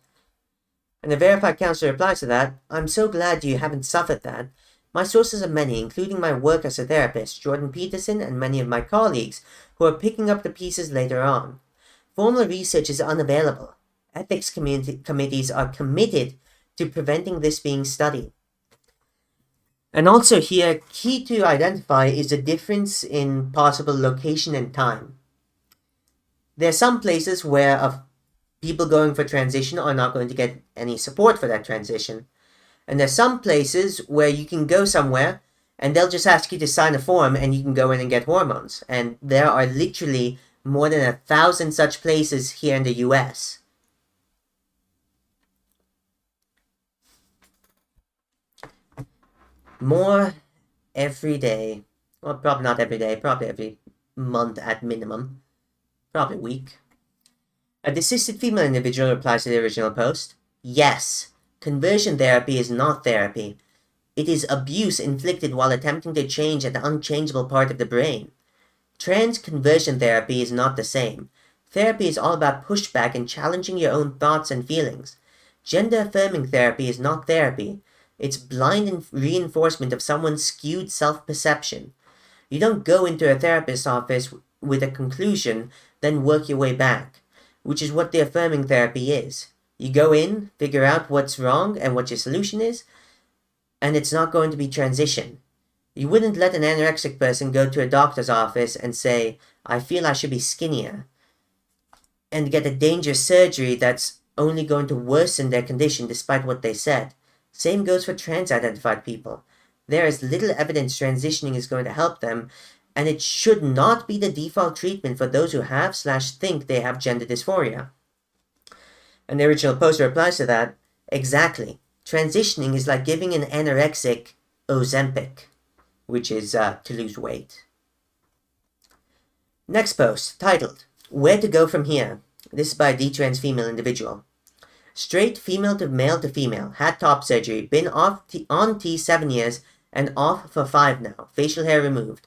And the verified counselor replies to that. I'm so glad you haven't suffered that. My sources are many, including my work as a therapist, Jordan Peterson, and many of my colleagues, who are picking up the pieces later on. Formal research is unavailable. Ethics committees are committed to preventing this being studied. And also here, key to identify is the difference in possible location and time. There are some places where people going for transition are not going to get any support for that transition. And there's some places where you can go somewhere and they'll just ask you to sign a form and you can go in and get hormones. And there are literally more than 1,000 such places here in the US. More every day. Well, probably not every day, probably every month at minimum. Probably a week. A desisted female individual replies to the original post. Yes, conversion therapy is not therapy. It is abuse inflicted while attempting to change an unchangeable part of the brain. Trans conversion therapy is not the same. Therapy is all about pushback and challenging your own thoughts and feelings. Gender-affirming therapy is not therapy. It's blind reinforcement of someone's skewed self-perception. You don't go into a therapist's office with a conclusion, then work your way back, which is what the affirming therapy is. You go in, figure out what's wrong and what your solution is, and it's not going to be transition. You wouldn't let an anorexic person go to a doctor's office and say, I feel I should be skinnier, and get a dangerous surgery that's only going to worsen their condition despite what they said. Same goes for trans-identified people. There is little evidence transitioning is going to help them, and it should not be the default treatment for those who have/think they have gender dysphoria. And the original poster replies to that. Exactly. Transitioning is like giving an anorexic Ozempic, which is to lose weight. Next post, titled, Where to Go From Here. This is by a detrans female individual. Straight female to female, had top surgery, been on T 7 years, and off for 5 now, facial hair removed.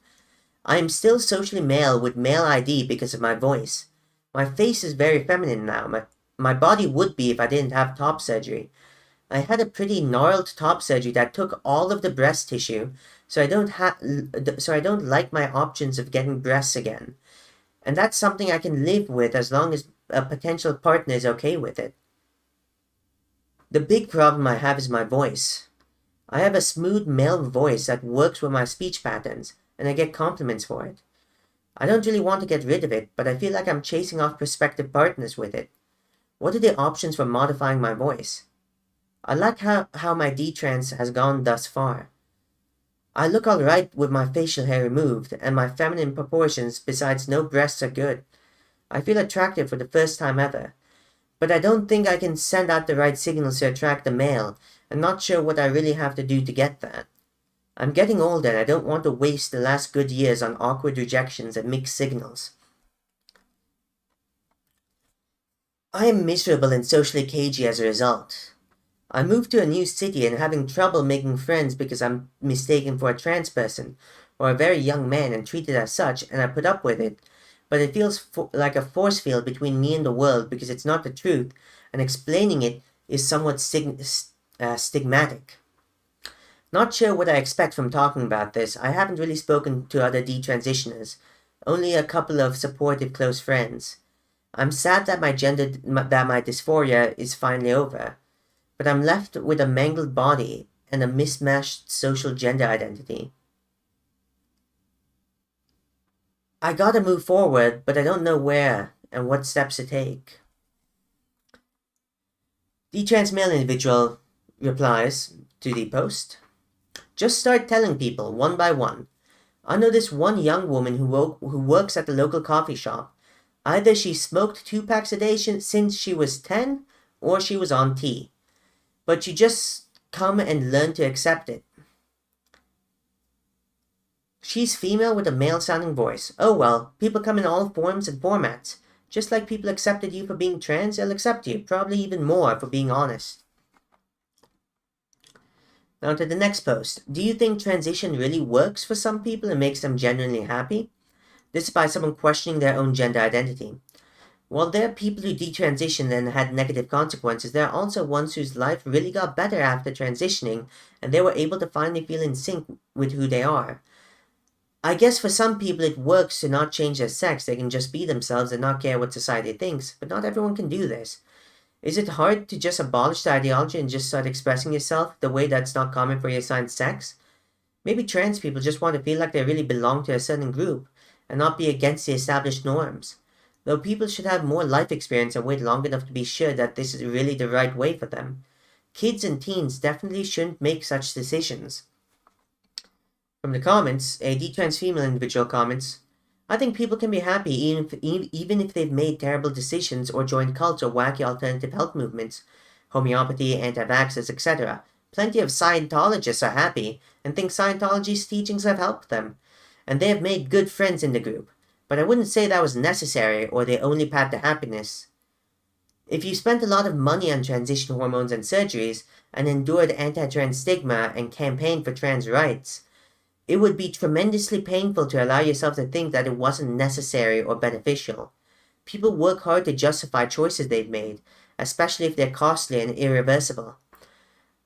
I am still socially male with male ID because of my voice. My face is very feminine now. My body would be if I didn't have top surgery. I had a pretty gnarled top surgery that took all of the breast tissue, so I don't like my options of getting breasts again. And that's something I can live with as long as a potential partner is okay with it. The big problem I have is my voice. I have a smooth male voice that works with my speech patterns, and I get compliments for it. I don't really want to get rid of it, but I feel like I'm chasing off prospective partners with it. What are the options for modifying my voice? I like how my detrans has gone thus far. I look alright with my facial hair removed, and my feminine proportions besides no breasts are good. I feel attracted for the first time ever. But I don't think I can send out the right signals to attract the male. I'm not sure what I really have to do to get that. I'm getting older and I don't want to waste the last good years on awkward rejections and mixed signals. I am miserable and socially cagey as a result. I moved to a new city and having trouble making friends because I'm mistaken for a trans person or a very young man and treated as such, and I put up with it. But it feels like a force field between me and the world because it's not the truth, and explaining it is somewhat stigmatic. Not sure what I expect from talking about this. I haven't really spoken to other detransitioners, only a couple of supportive close friends. I'm sad that my dysphoria is finally over, but I'm left with a mangled body and a mismatched social gender identity. I gotta move forward, but I don't know where and what steps to take. The trans male individual replies to the post. Just start telling people one by one. I know this one young woman who works at the local coffee shop. Either she smoked 2 packs a day since she was 10, or she was on tea. But you just come and learn to accept it. She's female with a male-sounding voice. Oh well, people come in all forms and formats. Just like people accepted you for being trans, they'll accept you, probably even more for being honest. Now to the next post. Do you think transition really works for some people and makes them genuinely happy? This is by someone questioning their own gender identity. While there are people who detransitioned and had negative consequences, there are also ones whose life really got better after transitioning and they were able to finally feel in sync with who they are. I guess for some people it works to not change their sex, they can just be themselves and not care what society thinks, but not everyone can do this. Is it hard to just abolish the ideology and just start expressing yourself the way that's not common for your assigned sex? Maybe trans people just want to feel like they really belong to a certain group and not be against the established norms. Though people should have more life experience and wait long enough to be sure that this is really the right way for them. Kids and teens definitely shouldn't make such decisions. From the comments, a detrans female individual comments, I think people can be happy even if they've made terrible decisions or joined cults or wacky alternative health movements, homeopathy, anti-vaxxers, etc. Plenty of Scientologists are happy and think Scientology's teachings have helped them, and they have made good friends in the group, but I wouldn't say that was necessary or the only path to happiness. If you spent a lot of money on transition hormones and surgeries, and endured anti-trans stigma and campaigned for trans rights, it would be tremendously painful to allow yourself to think that it wasn't necessary or beneficial. People work hard to justify choices they've made, especially if they're costly and irreversible.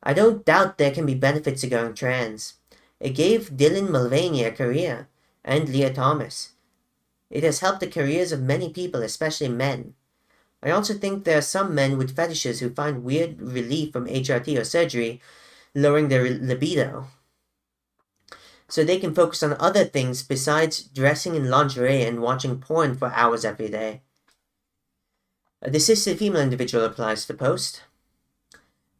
I don't doubt there can be benefits to going trans. It gave Dylan Mulvaney a career, and Leah Thomas. It has helped the careers of many people, especially men. I also think there are some men with fetishes who find weird relief from HRT or surgery, lowering their libido, so they can focus on other things besides dressing in lingerie and watching porn for hours every day. The cisgender female individual replies to the post.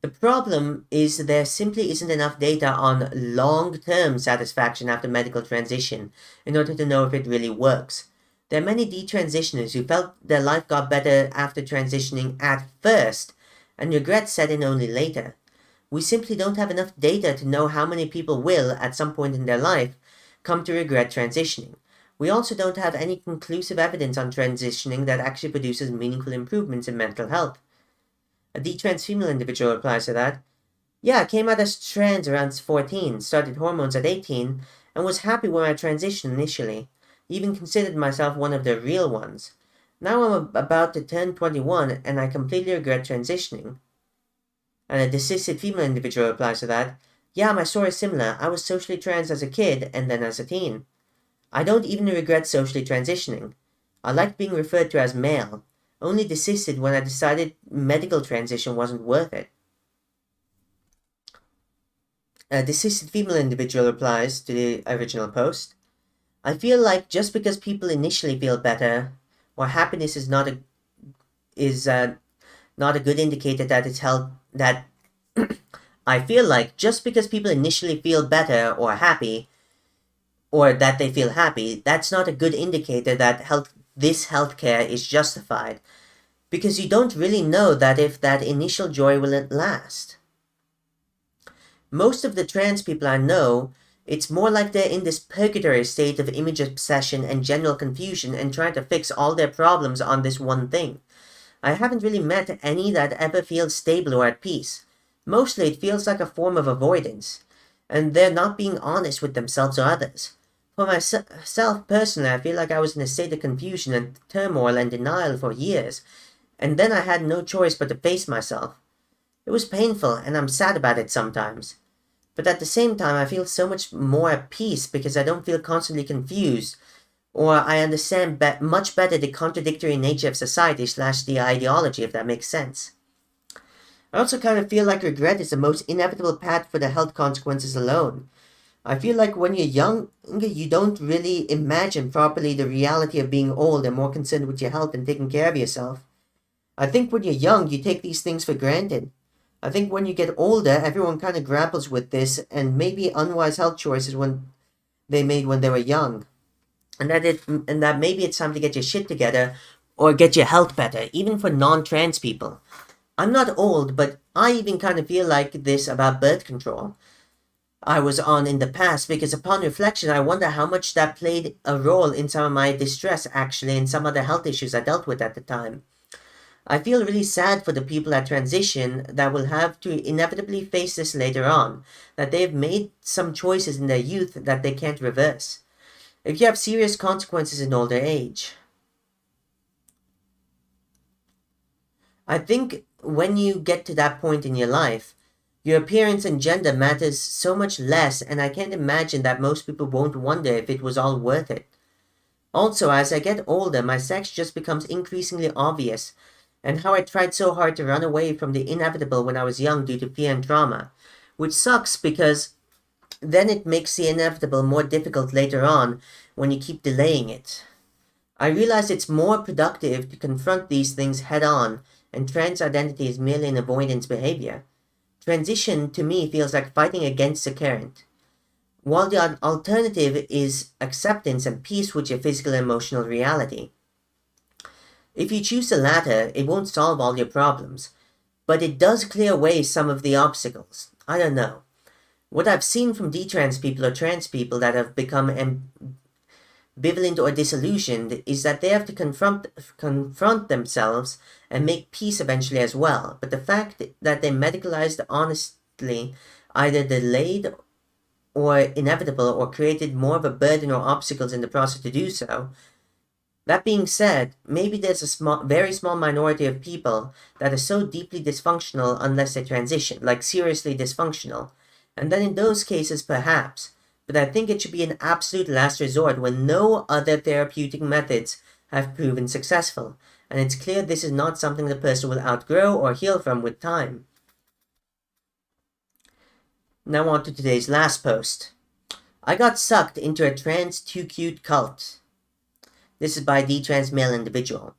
The problem is there simply isn't enough data on long-term satisfaction after medical transition in order to know if it really works. There are many detransitioners who felt their life got better after transitioning at first, and regret set in only later. We simply don't have enough data to know how many people will, at some point in their life, come to regret transitioning. We also don't have any conclusive evidence on transitioning that actually produces meaningful improvements in mental health. A detrans female individual replies to that. Yeah, I came out as trans around 14, started hormones at 18, and was happy when I transitioned initially. Even considered myself one of the real ones. Now I'm about to turn 21 and I completely regret transitioning. And a decised female individual replies to that. Yeah, my story is similar. I was socially trans as a kid and then as a teen. I don't even regret socially transitioning. I liked being referred to as male. Only desisted when I decided medical transition wasn't worth it. A desisted female individual replies to the original post. I feel like just because people initially feel better, or happiness is not a good indicator that it's held that I feel like just because people initially feel better or happy, or that they feel happy, that's not a good indicator that this healthcare is justified, because you don't really know that if that initial joy will last. Most of the trans people I know, it's more like they're in this purgatory state of image obsession and general confusion and trying to fix all their problems on this one thing. I haven't really met any that ever feels stable or at peace. Mostly it feels like a form of avoidance, and they're not being honest with themselves or others. For myself personally, I feel like I was in a state of confusion and turmoil and denial for years, and then I had no choice but to face myself. It was painful, and I'm sad about it sometimes. But at the same time, I feel so much more at peace because I don't feel constantly confused, or I understand much better the contradictory nature of society / the ideology, if that makes sense. I also kind of feel like regret is the most inevitable path for the health consequences alone. I feel like when you're young, you don't really imagine properly the reality of being old and more concerned with your health and taking care of yourself. I think when you're young, you take these things for granted. I think when you get older, everyone kind of grapples with this and maybe unwise health choices when they made when they were young, and that maybe it's time to get your shit together or get your health better, even for non-trans people. I'm not old, but I even kind of feel like this about birth control I was on in the past, because upon reflection, I wonder how much that played a role in some of my distress, actually, and some other health issues I dealt with at the time. I feel really sad for the people at transition that will have to inevitably face this later on, that they've made some choices in their youth that they can't reverse. If you have serious consequences in older age. I think when you get to that point in your life, your appearance and gender matters so much less, and I can't imagine that most people won't wonder if it was all worth it. Also, as I get older, my sex just becomes increasingly obvious, and how I tried so hard to run away from the inevitable when I was young due to fear and trauma, which sucks because then it makes the inevitable more difficult later on when you keep delaying it. I realize it's more productive to confront these things head on, and trans identity is merely an avoidance behavior. Transition to me feels like fighting against the current, while the alternative is acceptance and peace with your physical and emotional reality. If you choose the latter, it won't solve all your problems, but it does clear away some of the obstacles. I don't know. What I've seen from detrans people or trans people that have become ambivalent or disillusioned is that they have to confront themselves and make peace eventually as well. But the fact that they medicalized honestly either delayed or inevitable or created more of a burden or obstacles in the process to do so. That being said, maybe there's a very small minority of people that are so deeply dysfunctional unless they transition, like seriously dysfunctional. And then in those cases, perhaps. But I think it should be an absolute last resort when no other therapeutic methods have proven successful. And it's clear this is not something the person will outgrow or heal from with time. Now on to today's last post. I got sucked into a trans too cute cult. This is by the trans male individual.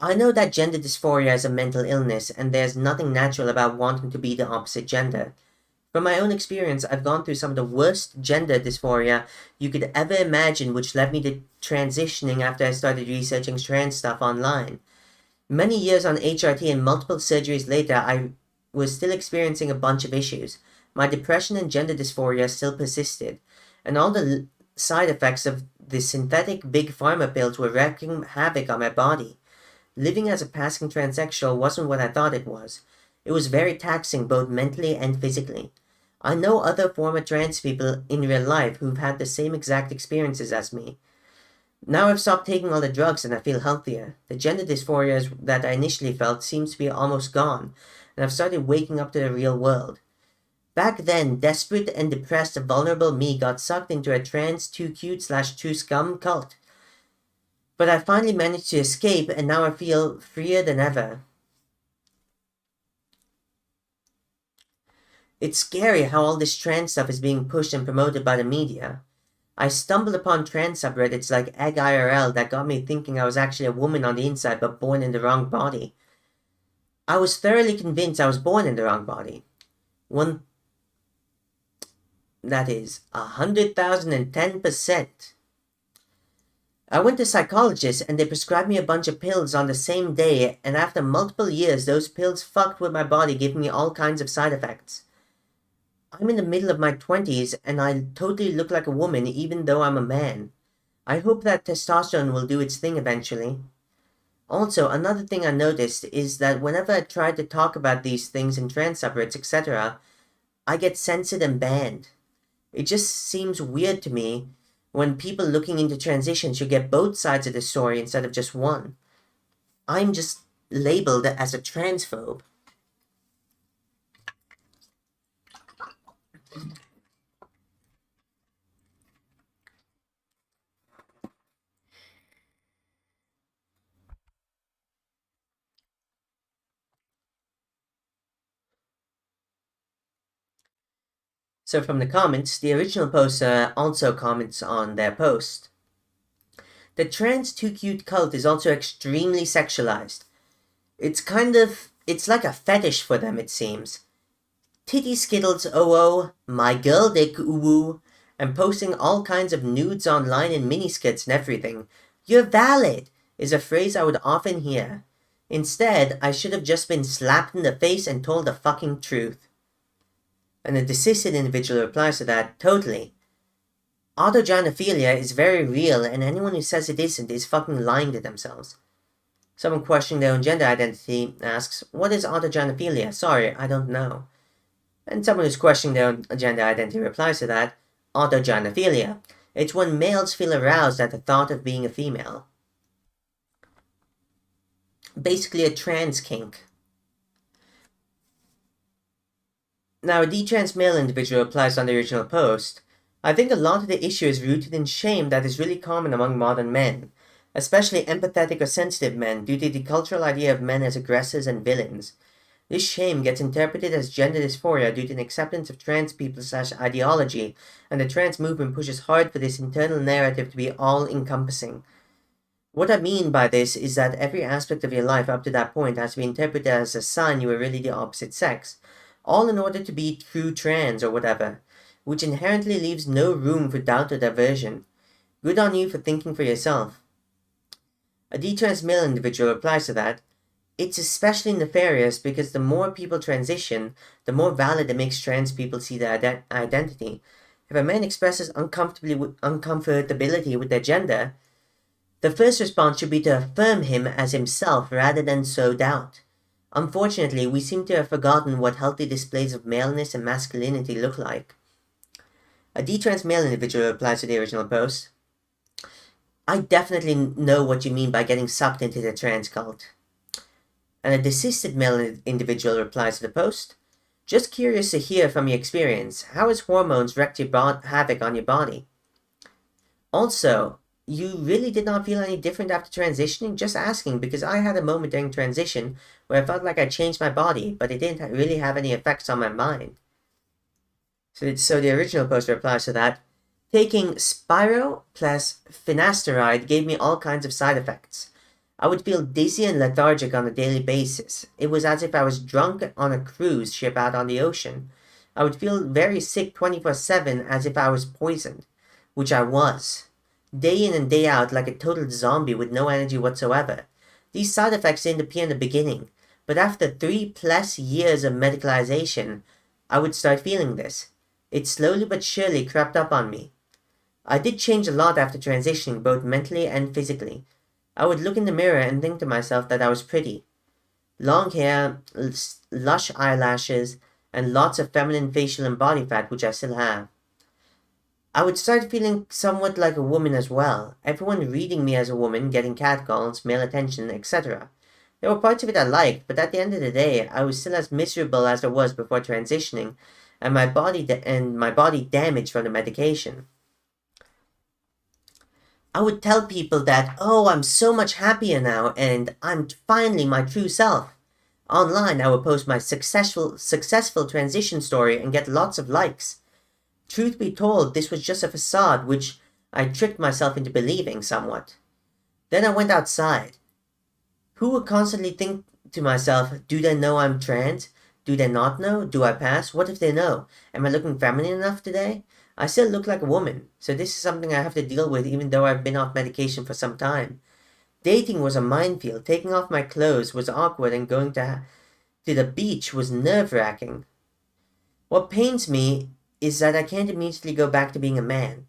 I know that gender dysphoria is a mental illness, and there's nothing natural about wanting to be the opposite gender. From my own experience, I've gone through some of the worst gender dysphoria you could ever imagine, which led me to transitioning after I started researching trans stuff online. Many years on HRT and multiple surgeries later, I was still experiencing a bunch of issues. My depression and gender dysphoria still persisted, and all the side effects of the synthetic big pharma pills were wreaking havoc on my body. Living as a passing transsexual wasn't what I thought it was. It was very taxing both mentally and physically. I know other former trans people in real life who've had the same exact experiences as me. Now I've stopped taking all the drugs and I feel healthier. The gender dysphoria that I initially felt seems to be almost gone, and I've started waking up to the real world. Back then, desperate and depressed vulnerable me got sucked into a trans too cute / too scum cult. But I finally managed to escape, and now I feel freer than ever. It's scary how all this trans stuff is being pushed and promoted by the media. I stumbled upon trans subreddits like Egg IRL that got me thinking I was actually a woman on the inside but born in the wrong body. I was thoroughly convinced I was born in the wrong body. That is 110%. I went to a psychologist and they prescribed me a bunch of pills on the same day, and after multiple years, those pills fucked with my body, giving me all kinds of side effects. I'm in the middle of my 20s and I totally look like a woman even though I'm a man. I hope that testosterone will do its thing eventually. Also, another thing I noticed is that whenever I try to talk about these things in trans subreddits, etc., I get censored and banned. It just seems weird to me when people looking into transition should get both sides of the story instead of just one. I'm just labeled as a transphobe. So from the comments, the original poster also comments on their post. The trans too cute cult is also extremely sexualized. It's like a fetish for them, it seems. Titty skittles oh, my girl dick ooh, and posting all kinds of nudes online in miniskirts and everything. You're valid, is a phrase I would often hear. Instead, I should have just been slapped in the face and told the fucking truth. And the deceased individual replies to that, totally. Autogynephilia is very real, and anyone who says it isn't is fucking lying to themselves. Someone questioning their own gender identity asks, what is autogynephilia? Sorry, I don't know. And someone who's questioning their own gender identity replies to that, autogynephilia. It's when males feel aroused at the thought of being a female. Basically a trans kink. Now, a detrans male individual replies on the original post, I think a lot of the issue is rooted in shame that is really common among modern men, especially empathetic or sensitive men, due to the cultural idea of men as aggressors and villains. This shame gets interpreted as gender dysphoria due to an acceptance of trans people / ideology, and the trans movement pushes hard for this internal narrative to be all-encompassing. What I mean by this is that every aspect of your life up to that point has to be interpreted as a sign you were really the opposite sex, all in order to be true trans or whatever, which inherently leaves no room for doubt or diversion. Good on you for thinking for yourself. A detrans male individual replies to that, it's especially nefarious because the more people transition, the more valid it makes trans people see their identity. If a man expresses uncomfortability with their gender, the first response should be to affirm him as himself rather than sow doubt. Unfortunately, we seem to have forgotten what healthy displays of maleness and masculinity look like. A detrans male individual replies to the original post, I definitely know what you mean by getting sucked into the trans cult. And a desisted male individual replies to the post, just curious to hear from your experience, how has hormones wreaked havoc on your body? Also, you really did not feel any different after transitioning? Just asking, because I had a moment during transition where I felt like I changed my body, but it didn't really have any effects on my mind. So the original post replies to that, taking Spiro plus finasteride gave me all kinds of side effects. I would feel dizzy and lethargic on a daily basis. It was as if I was drunk on a cruise ship out on the ocean. I would feel very sick 24/7 as if I was poisoned, which I was. Day in and day out like a total zombie with no energy whatsoever. These side effects didn't appear in the beginning, but after 3+ years of medicalization, I would start feeling this. It slowly but surely crept up on me. I did change a lot after transitioning, both mentally and physically. I would look in the mirror and think to myself that I was pretty. Long hair, lush eyelashes, and lots of feminine facial and body fat, which I still have. I would start feeling somewhat like a woman as well, everyone reading me as a woman, getting catcalls, male attention, etc. There were parts of it I liked, but at the end of the day, I was still as miserable as I was before transitioning, and my body damaged from the medication. I would tell people that, oh, I'm so much happier now, and I'm finally my true self. Online, I would post my successful transition story and get lots of likes. Truth be told, this was just a facade which I tricked myself into believing somewhat. Then I went outside. Who would constantly think to myself, do they know I'm trans? Do they not know? Do I pass? What if they know? Am I looking feminine enough today? I still look like a woman, so this is something I have to deal with even though I've been off medication for some time. Dating was a minefield. Taking off my clothes was awkward, and going to the beach was nerve-wracking. What pains me is that I can't immediately go back to being a man.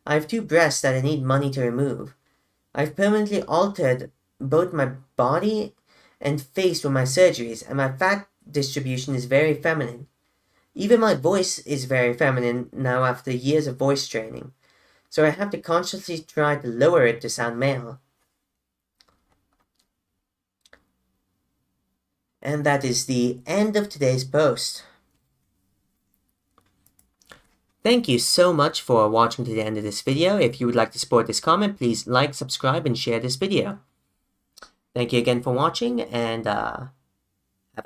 I have 2 breasts that I need money to remove. I've permanently altered both my body and face with my surgeries, and my fat distribution is very feminine. Even my voice is very feminine now after years of voice training, so I have to consciously try to lower it to sound male. And that is the end of today's post. Thank you so much for watching to the end of this video. If you would like to support this comment, please like, subscribe, and share this video. Thank you again for watching, and have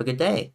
a good day.